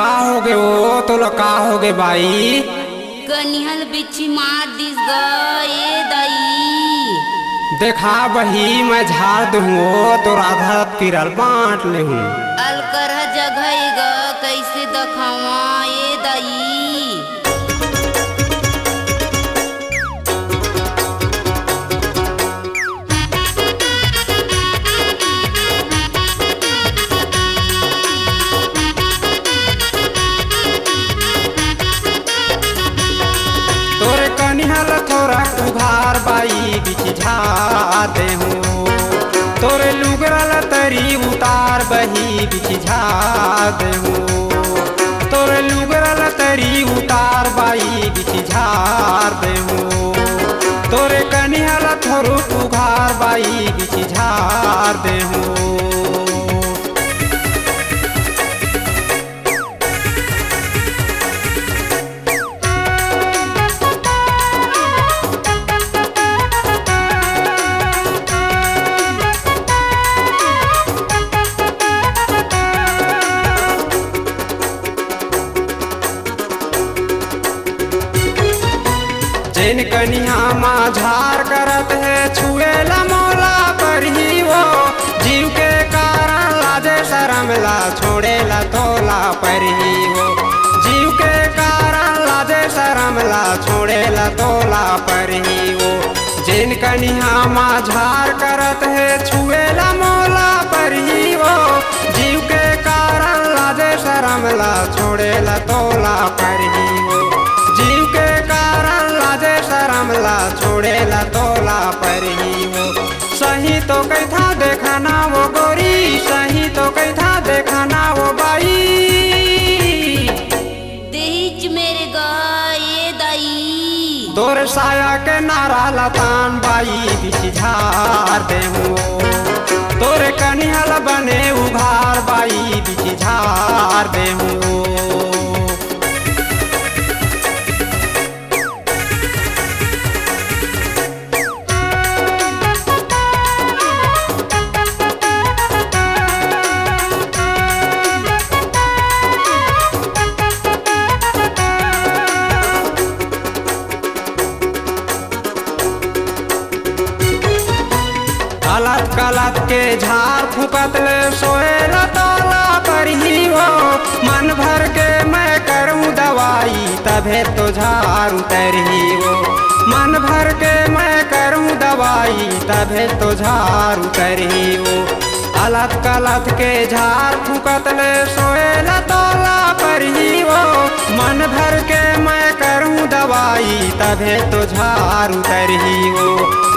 होगे वो तो का होगे बाई। कनिहल बिच्छी मार दिस गए दाई। देखा बही मैं झाड़ दूँ तो राधा तिरल बांट ले हूँ। अलकर जगह ग कैसे दखावा ये दाई। तोरे कनिहल थोड़ा उघार बाई बिछी झाड़ दे हूँ। तोरे लुगरल तरी उतार बही बिछी झाड़ दे हूँ। तोरे लुगरल तरी उतार बाई बिछी झाड़ दे हूँ। तोरे कनिहल थोड़ू उघार बाई बिछी झाड़ दे हूँ। जिन कनिया माँ झार करत है छुएला मौला पर ही वो। जीव के कारण लाजे शरम ला छोड़ेला तोला पर ही वो। जीव के कारण लाजे शरम ला छोड़ेला तोला पर ही वो। जिन कनिया माँ झार करत है छुएला मौला पर ही वो। जीव के कारण लाजे शरम ला छोड़ेला तोला पर ही वो। जीव के कारण लाजे शरम ला छोड़ेला तोला पर ही वो। सही तो कैथा देखना वो गोरी, सही तो कैथा देखना वो बाई। देहिच मेरे गाये दाई। तोर साया के नारा लतान बाई बिछी झाड़ दे हूँ। तोरे कनिहल बने उघार बाई बिछी झाड़ दे हूँ। कलत कलत के झाड़ फूकत ले सोएला तोला पर ही वो। मन भर के मैं करूँ दवाई तभे तो झाड़ उतर ही वो। मन भर के मैं करूँ दवाई तभे तो झाड़ उतर ही वो। कलत कलत के झाड़ फूकत ले सोएला तोला पर ही वो। मन भर के मैं करूँ दवाई तभे तो झाड़ उतर ही वो।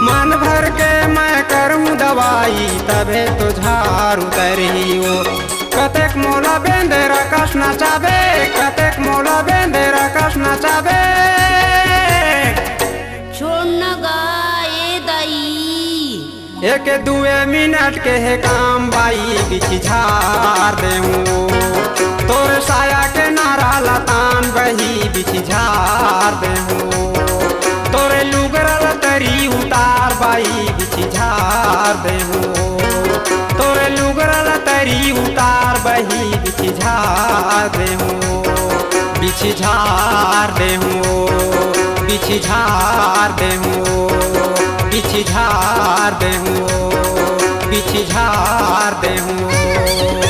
मन भर के मैं करूँ दवाई तभे तो झाड़ उतर ही वो। कतेक मोला बेंदेरा कस नचाबे, कतेक मोला बेंदेरा कस नचाबे। छोड़ न गाये दाई। एक दुए मिनट के है काम बाई बिछी झाड़ दे हूँ। तोर साया के नारा लतान बही बिछी झाड़ दे हूँ। तोरे लुगरल तरी उतार बाई बिछी झाड़ दे हूँ। तोरे लुगरल तरी उतार बही बिछी झाड़ दे हूँ। बिछी झाड़ दे हूँ, बिछी झाड़ दे हूँ, बिछी झाड़ दे हूँ, बिछी झाड़ दे हूँ।